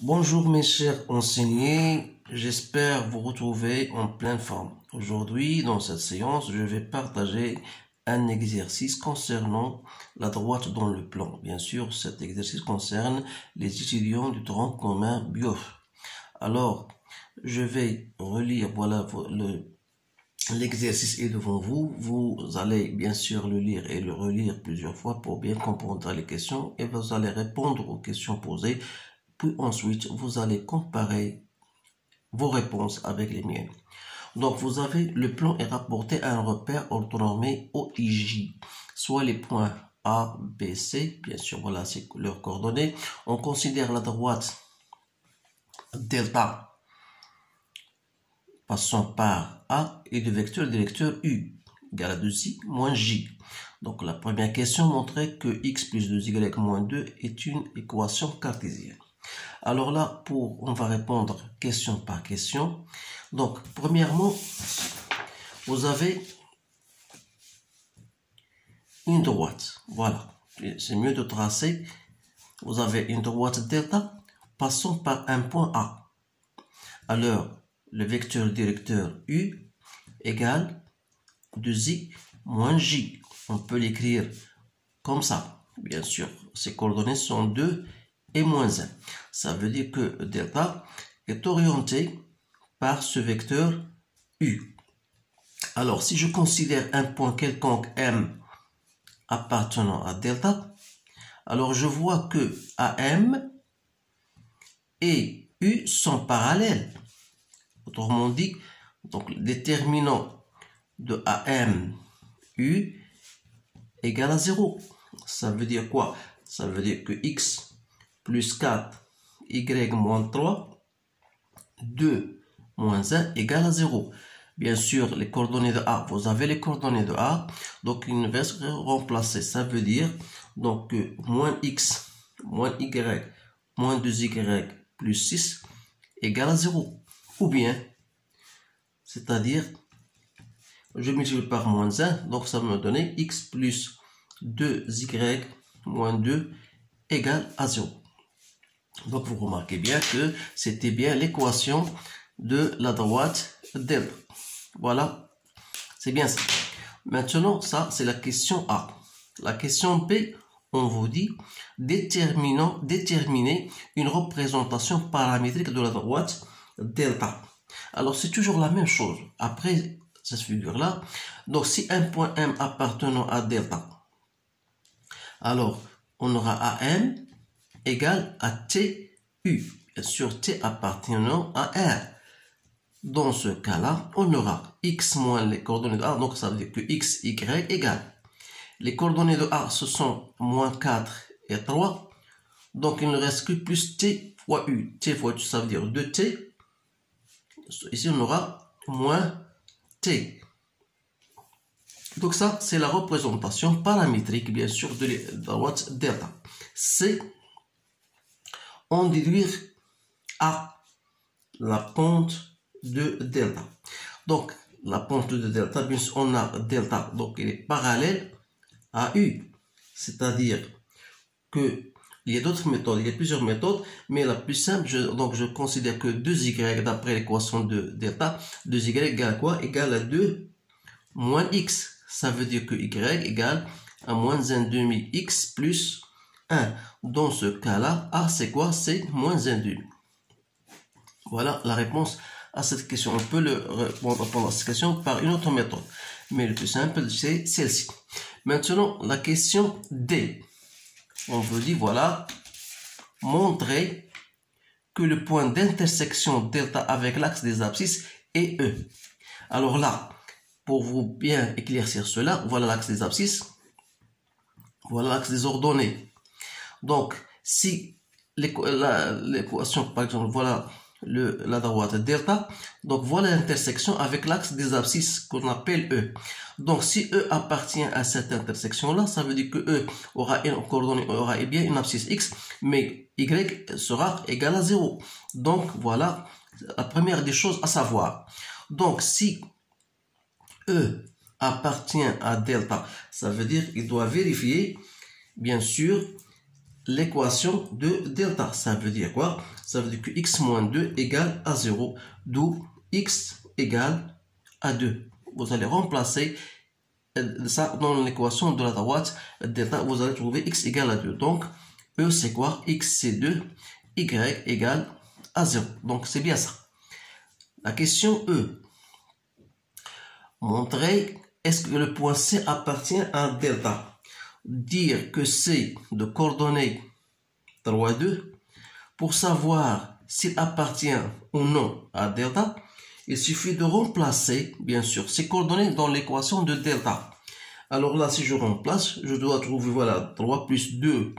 Bonjour mes chers enseignés, j'espère vous retrouver en pleine forme. Aujourd'hui, dans cette séance, je vais partager un exercice concernant la droite dans le plan. Bien sûr, cet exercice concerne les étudiants du tronc commun BIOF. Alors, je vais relire, voilà, l'exercice est devant vous. Vous allez bien sûr le lire et le relire plusieurs fois pour bien comprendre les questions et vous allez répondre aux questions posées. Puis ensuite, vous allez comparer vos réponses avec les miennes. Donc, vous avez, le plan est rapporté à un repère orthonormé OIJ, soit les points A, B, C. Bien sûr, voilà, c'est leurs coordonnées. On considère la droite delta passant par A et le vecteur U égale à 2i moins j. Donc, la première question montrait que x plus 2y moins 2 est une équation cartésienne. Alors là, on va répondre question par question. Donc, premièrement, vous avez une droite. Voilà, c'est mieux de tracer. Vous avez une droite delta passant par un point A. Alors, le vecteur directeur U égale 2i moins j. On peut l'écrire comme ça. Bien sûr, ses coordonnées sont 2 et moins 1. Ça veut dire que delta est orienté par ce vecteur U. Alors, si je considère un point quelconque M appartenant à delta, alors je vois que AM et U sont parallèles. Autrement dit, donc le déterminant de AM U égale à 0. Ça veut dire quoi? Ça veut dire que x plus 4, y moins 3, 2 moins 1 égale à 0. Bien sûr, les coordonnées de A, vous avez les coordonnées de A, donc il va se remplacer. Ça veut dire donc moins x, moins y, moins 2y plus 6 égale à 0. Ou bien, c'est-à-dire, je multiplie par moins 1, donc ça va me donner x plus 2y moins 2 égale à 0. Donc vous remarquez bien que c'était bien l'équation de la droite delta. Voilà, c'est bien ça. Maintenant, ça c'est la question A. La question B, on vous dit déterminer une représentation paramétrique de la droite delta. Alors c'est toujours la même chose. Après cette figure-là, donc si un point M appartenant à delta, alors on aura AM égale à TU, bien sûr T appartenant à R. Dans ce cas-là, on aura x moins les coordonnées de A, donc ça veut dire que x, y égale. Les coordonnées de A, ce sont moins 4 et 3, donc il ne reste que plus T fois U. T fois U, ça veut dire 2T. Ici, on aura moins T. Donc ça, c'est la représentation paramétrique, bien sûr, de la droite delta. C'est en déduire à la pente de delta. Donc, la pente de delta, bien sûr, on a delta, donc il est parallèle à U. C'est-à-dire que il y a d'autres méthodes, il y a plusieurs méthodes, mais la plus simple, je considère que 2y, d'après l'équation de delta, 2y égale quoi? Égale à 2 moins x. Ça veut dire que y égale à moins 1 demi x plus 1. Dans ce cas-là, A c'est quoi? C'est moins 1 demi. Voilà la réponse à cette question. On peut répondre à cette question par une autre méthode. Mais le plus simple, c'est celle-ci. Maintenant, la question D. On vous dit, voilà, montrer que le point d'intersection delta avec l'axe des abscisses est E. Alors là, pour vous bien éclaircir cela, voilà l'axe des abscisses. Voilà l'axe des ordonnées. Donc, si l'équation, par exemple, voilà la droite delta, donc voilà l'intersection avec l'axe des abscisses qu'on appelle E. Donc, si E appartient à cette intersection-là, ça veut dire que E aura une coordonnée, aura bien une abscisse X, mais Y sera égal à 0. Donc, voilà la première des choses à savoir. Donc, si E appartient à delta, ça veut dire qu'il doit vérifier, bien sûr, l'équation de delta. Ça veut dire quoi? Ça veut dire que x moins 2 égale à 0, d'où x égale à 2. Vous allez remplacer ça dans l'équation de la droite, delta, vous allez trouver x égale à 2. Donc, E c'est quoi? X c'est 2, y égale à 0. Donc, c'est bien ça. La question E. Montrer est-ce que le point C appartient à delta. Dire que c'est de coordonnées 3, 2. Pour savoir s'il appartient ou non à delta, il suffit de remplacer, bien sûr, ces coordonnées dans l'équation de delta. Alors là, si je remplace, je dois trouver, voilà, 3 plus 2,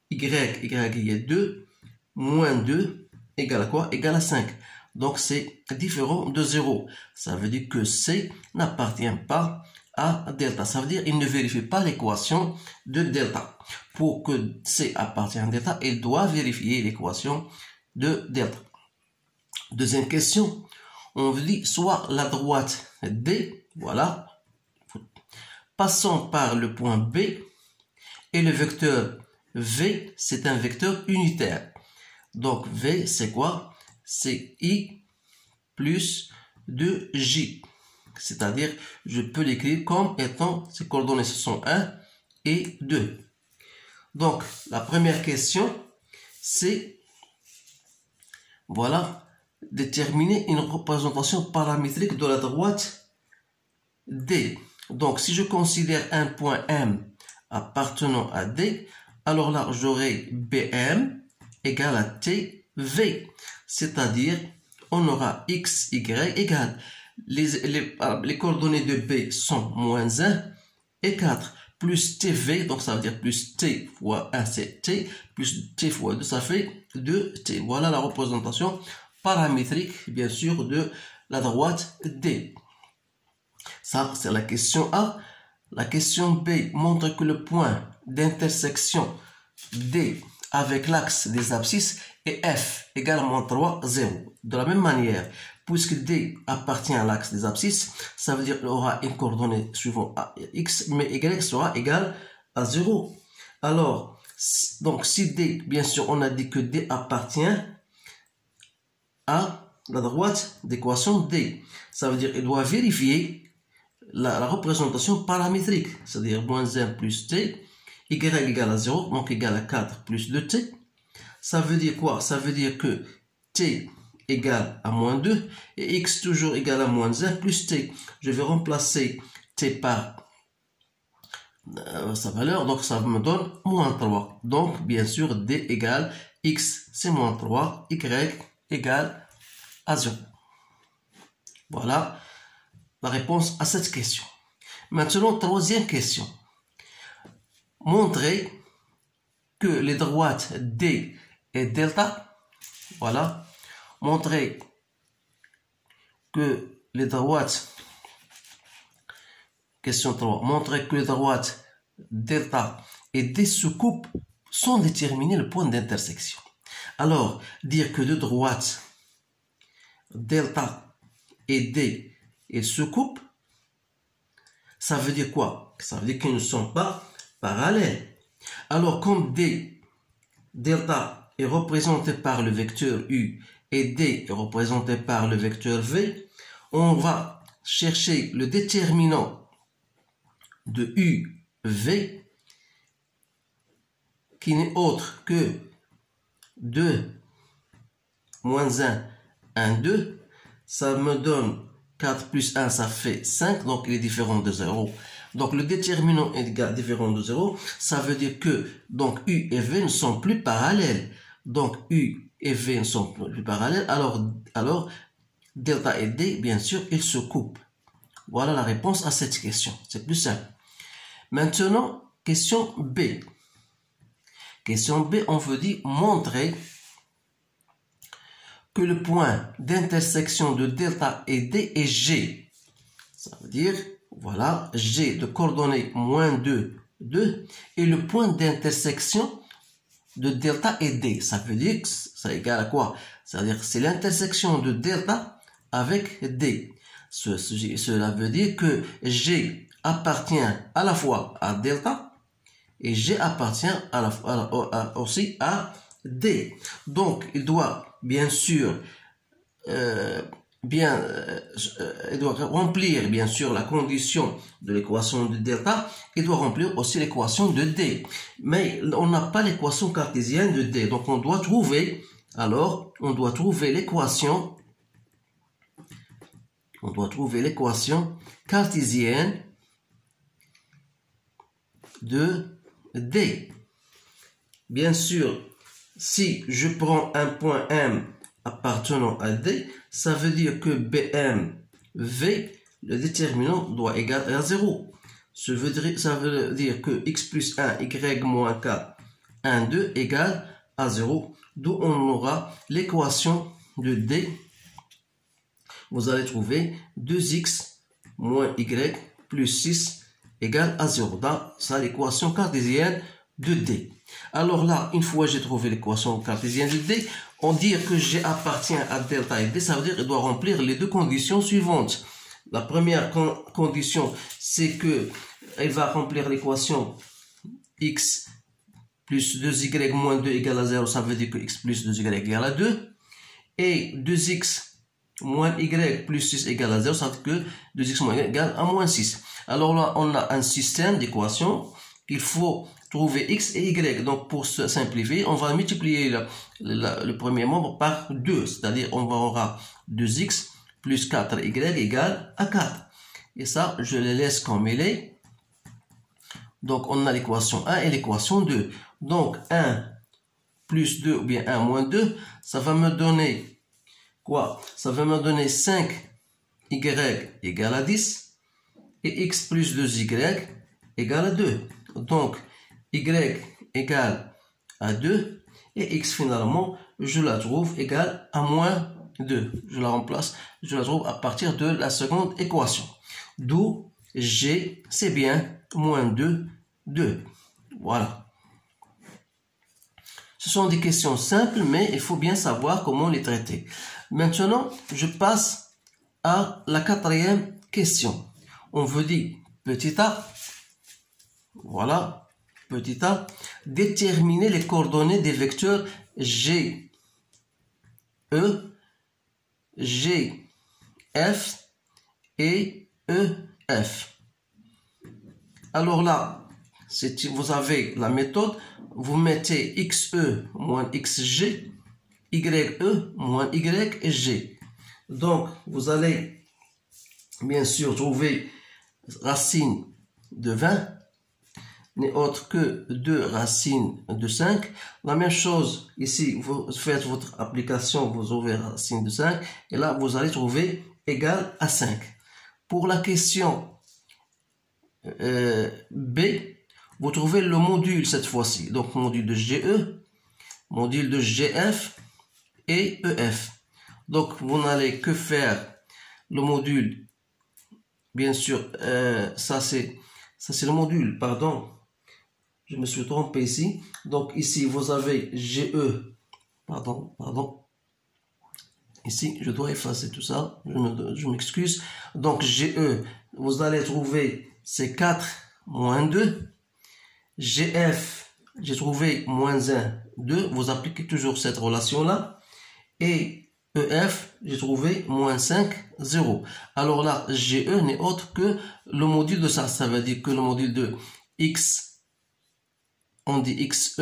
y est 2, moins 2, égale à quoi? Égale à 5. Donc, c'est différent de 0. Ça veut dire que C n'appartient pas à delta. Ça veut dire qu'il ne vérifie pas l'équation de delta. Pour que C appartienne à delta, il doit vérifier l'équation de delta. Deuxième question. On veut dire soit la droite D, voilà, passant par le point B, et le vecteur V, c'est un vecteur unitaire. Donc V, c'est quoi? C'est I plus 2J. C'est-à-dire, je peux l'écrire comme étant, ces coordonnées, ce sont 1 et 2. Donc, la première question, c'est, voilà, déterminer une représentation paramétrique de la droite D. Donc, si je considère un point M appartenant à D, alors là, j'aurai BM égale à TV. C'est-à-dire, on aura X, Y égale. Les coordonnées de B sont moins 1 et 4. Plus TV, donc ça veut dire plus T fois 1, c'est T. Plus T fois 2, ça fait 2T. Voilà la représentation paramétrique, bien sûr, de la droite D. Ça, c'est la question A. La question B montre que le point d'intersection D avec l'axe des abscisses est F égale à moins 3, 0. De la même manière, puisque D appartient à l'axe des abscisses, ça veut dire qu'il aura une coordonnée suivant X, mais Y sera égal à 0. Alors, donc si D, bien sûr, on a dit que D appartient à la droite d'équation D. Ça veut dire qu'il doit vérifier la représentation paramétrique, c'est-à-dire moins 1 plus T, Y égale à 0, donc égal à 4 plus 2T. Ça veut dire quoi? Ça veut dire que T égale à moins 2 et X toujours égal à moins 1 plus T. Je vais remplacer T par sa valeur, donc ça me donne moins 3. Donc, bien sûr, D égale X, c'est moins 3, Y égale à 0. Voilà la réponse à cette question. Maintenant, troisième question. Montrer que les droites D et delta, voilà, montrer que les droites, question 3, montrer que les droites delta et D sous-coupe sont déterminées le point d'intersection. Alors, dire que deux droites delta et D et sous-coupe, ça veut dire quoi? Ça veut dire qu'ils ne sont pas parallèles. Alors, comme D, delta est représenté par le vecteur U et D est représenté par le vecteur V, on va chercher le déterminant de U, V, qui n'est autre que 2, moins 1, 1, 2. Ça me donne 4 plus 1, ça fait 5, donc il est différent de 0. Donc le déterminant est différent de 0, ça veut dire que donc U et V ne sont plus parallèles. Donc U et V ne sont plus parallèles, alors delta et D, bien sûr, ils se coupent. Voilà la réponse à cette question, c'est plus simple. Maintenant, question B. Question B, on veut dire montrer que le point d'intersection de delta et D est G. Ça veut dire, voilà, G de coordonnées moins 2, 2, et le point d'intersection de delta et D. Ça veut dire que ça égale à quoi? C'est-à-dire c'est l'intersection de delta avec D. Cela veut dire que G appartient à la fois à delta et G appartient aussi à D. Donc, il doit bien sûr il doit remplir bien sûr la condition de l'équation de delta, il doit remplir aussi l'équation de D. Mais on n'a pas l'équation cartésienne de D, donc on doit trouver l'équation cartésienne de D. Bien sûr, si je prends un point M appartenant à D, ça veut dire que BMV, le déterminant doit égaler à 0. Ça veut dire que x plus 1, y moins k, 1, 2 égale à 0, d'où on aura l'équation de D. Vous allez trouver 2x moins y plus 6 égale à 0. Ça, l'équation cartésienne de D. Alors là, une fois j'ai trouvé l'équation cartésienne de D, on dit que G appartient à delta et D, ça veut dire qu'il doit remplir les deux conditions suivantes. La première condition, c'est que il va remplir l'équation x plus 2y moins 2 égale à 0, ça veut dire que x plus 2y égale à 2. Et 2x moins y plus 6 égale à 0, ça veut dire que 2x moins y égale à moins 6. Alors là, on a un système d'équations qu'il faut trouver x et y. Donc, pour se simplifier, on va multiplier le premier membre par 2. C'est-à-dire, on aura 2x plus 4y égale à 4. Et ça, je les laisse comme il est. Donc, on a l'équation 1 et l'équation 2. Donc, 1 plus 2 ou bien 1 moins 2, ça va me donner quoi? Ça va me donner 5y égale à 10 et x plus 2y égale à 2. Donc, y égale à 2 et x finalement, je la trouve égale à moins 2. Je la remplace, je la trouve à partir de la seconde équation. D'où G, c'est bien moins 2, 2. Voilà. Ce sont des questions simples, mais il faut bien savoir comment les traiter. Maintenant, je passe à la quatrième question. On veut dire petit a, voilà, petit a, déterminer les coordonnées des vecteurs G, E, G, F et E, F. Alors là, vous avez la méthode, vous mettez XE moins XG, YE moins YG. Donc, vous allez bien sûr trouver racine de 20 n'est autre que 2 racines de 5. La même chose, ici, vous faites votre application, vous ouvrez racine de 5, et là, vous allez trouver égal à 5. Pour la question B, vous trouvez le module cette fois-ci. Donc, module de GE, module de GF et EF. Donc, vous n'allez que faire le module, bien sûr, ça c'est le module, pardon. Je me suis trompé ici. Donc, ici, vous avez GE, pardon. Ici, je dois effacer tout ça. Je m'excuse. Donc, GE, vous allez trouver c'est 4 moins 2. GF, j'ai trouvé moins 1, 2. Vous appliquez toujours cette relation-là. Et EF, j'ai trouvé moins 5, 0. Alors là, GE n'est autre que le module de ça. Ça veut dire que le module de X, on dit XE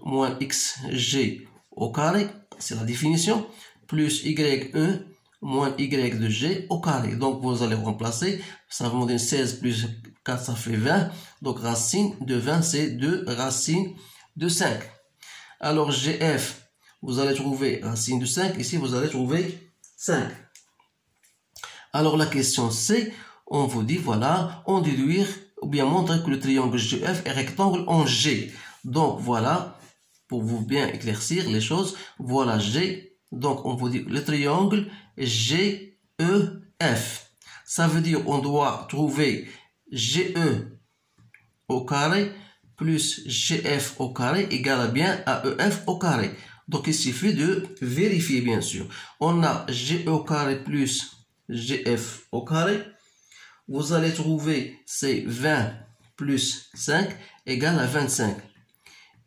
moins XG au carré. C'est la définition. Plus YE moins Y de G au carré. Donc, vous allez remplacer. Ça va me donner 16 plus 4, ça fait 20. Donc, racine de 20, c'est 2 racines de 5. Alors, GF, vous allez trouver racine de 5. Ici, vous allez trouver 5. Alors, la question C, on vous dit, voilà, on déduire ou bien montrer que le triangle GF est rectangle en G. Donc, voilà, pour vous bien éclaircir les choses, voilà G. Donc, on vous dit le triangle GEF. Ça veut dire on doit trouver GE au carré plus GF au carré égale bien à EF au carré. Donc, il suffit de vérifier, bien sûr. On a GE au carré plus GF au carré. Vous allez trouver c'est 20 plus 5 égale à 25.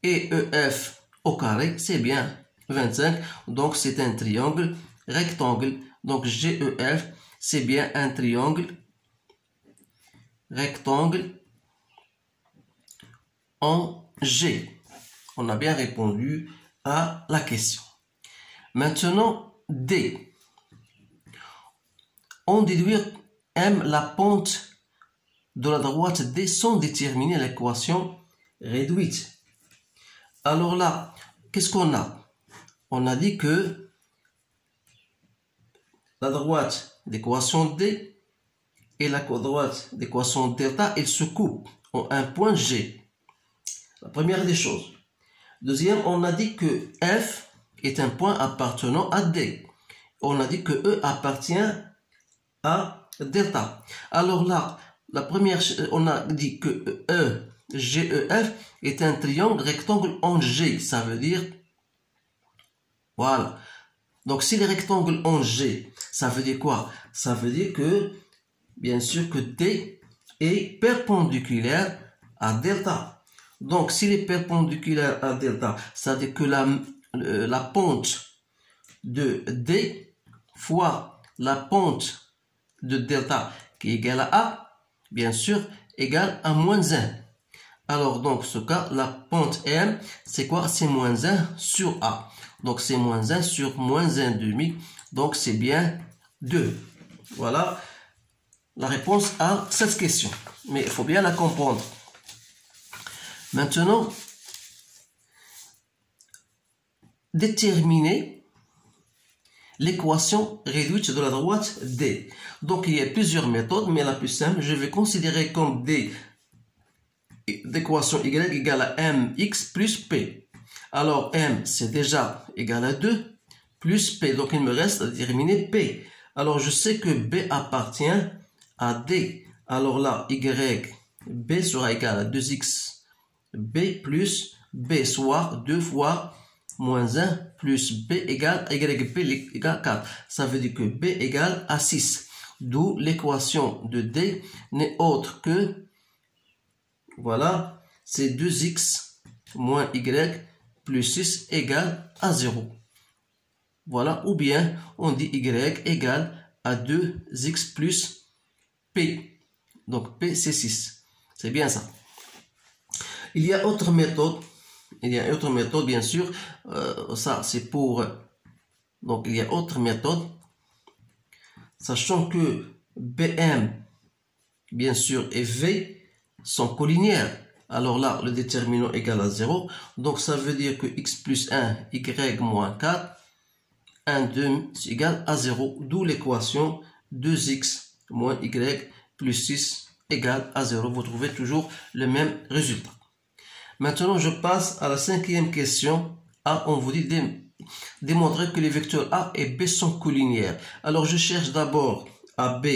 Et EF au carré, c'est bien 25. Donc, c'est un triangle rectangle. Donc, GEF, c'est bien un triangle rectangle en G. On a bien répondu à la question. Maintenant, D. On déduit M la pente de la droite D sans déterminer l'équation réduite. Alors là, qu'est-ce qu'on a? On a dit que la droite d'équation D et la droite d'équation delta, elles se coupent en un point G. La première des choses. Deuxième, on a dit que F est un point appartenant à D. On a dit que E appartient à delta. Alors là, la première, on a dit que GEF est un triangle rectangle en G. Ça veut dire, voilà. Donc, si les rectangles en G, ça veut dire quoi? Ça veut dire que, bien sûr, que D est perpendiculaire à delta. Donc, s'il est perpendiculaire à delta, ça veut dire que la pente de D fois la pente de delta qui est égale à A, bien sûr, égale à moins 1. Alors, donc, ce cas, la pente M, c'est quoi? C'est moins 1 sur A. Donc, c'est moins 1 sur moins 1,5. Donc, c'est bien 2. Voilà la réponse à cette question. Mais il faut bien la comprendre. Maintenant, déterminer l'équation réduite de la droite D. Donc, il y a plusieurs méthodes, mais la plus simple, je vais considérer comme D d'équation Y égale à MX plus P. Alors, M, c'est déjà égal à 2 plus P. Donc, il me reste à déterminer P. Alors, je sais que B appartient à D. Alors là, B sera égal à 2X B plus B, soit 2 fois moins 1 plus B égale YB égale 4. Ça veut dire que B égale à 6. D'où l'équation de D n'est autre que, voilà, c'est 2X moins Y plus 6 égale à 0. Voilà, ou bien on dit Y égale à 2X plus P. Donc P c'est 6. C'est bien ça. Il y a autre méthode. Il y a autre méthode, bien sûr. Ça, c'est pour... Donc, il y a autre méthode. Sachant que BM, bien sûr, et V sont collinières. Alors là, le déterminant égal à 0. Donc, ça veut dire que X plus 1, Y moins 4, 1, 2, c'est égal à 0. D'où l'équation 2X moins Y plus 6 égale à 0. Vous trouvez toujours le même résultat. Maintenant, je passe à la cinquième question. A, on vous dit démontrer que les vecteurs A et B sont collinières. Alors, je cherche d'abord AB,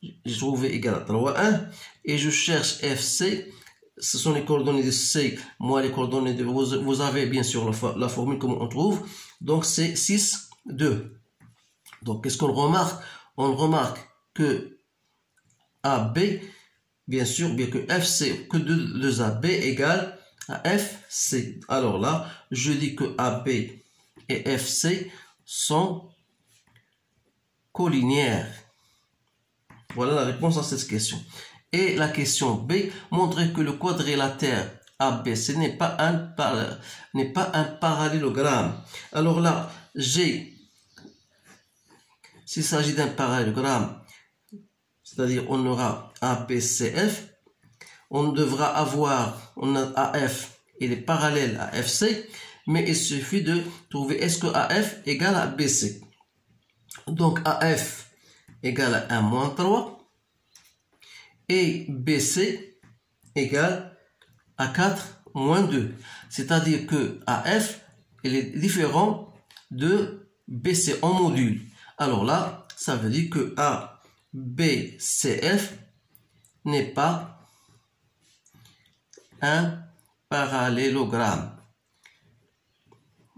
je trouve égal à 3, 1. Et je cherche FC, ce sont les coordonnées de C, moins les coordonnées de... Vous avez bien sûr la formule, comment on trouve. Donc, c'est 6, 2. Donc, qu'est-ce qu'on remarque? On remarque que AB, bien sûr, bien que FC, que 2AB égale à FC. Alors là, je dis que AB et FC sont collinières. Voilà la réponse à cette question. Et la question B, montrer que le quadrilatère AB, ce n'est pas un parallélogramme. Alors là, s'il s'agit d'un parallélogramme, c'est-à-dire on aura ABCF, on devra avoir, on a AF, il est parallèle à FC, mais il suffit de trouver est-ce que AF égale à BC. Donc AF égale à 1 moins 3 et BC égale à 4 moins 2. C'est-à-dire que AF il est différent de BC en module. Alors là, ça veut dire que ABCF n'est pas un parallélogramme.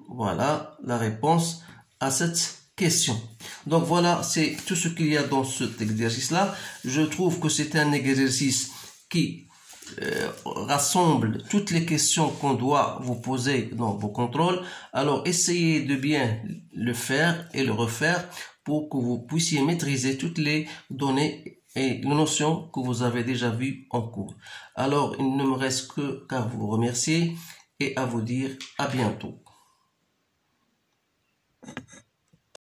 Voilà la réponse à cette question. Donc voilà, c'est tout ce qu'il y a dans cet exercice-là. Je trouve que c'est un exercice qui rassemble toutes les questions qu'on doit vous poser dans vos contrôles. Alors essayez de bien le faire et le refaire pour que vous puissiez maîtriser toutes les données et les notions que vous avez déjà vues en cours. Alors il ne me reste qu'à vous remercier et à vous dire à bientôt.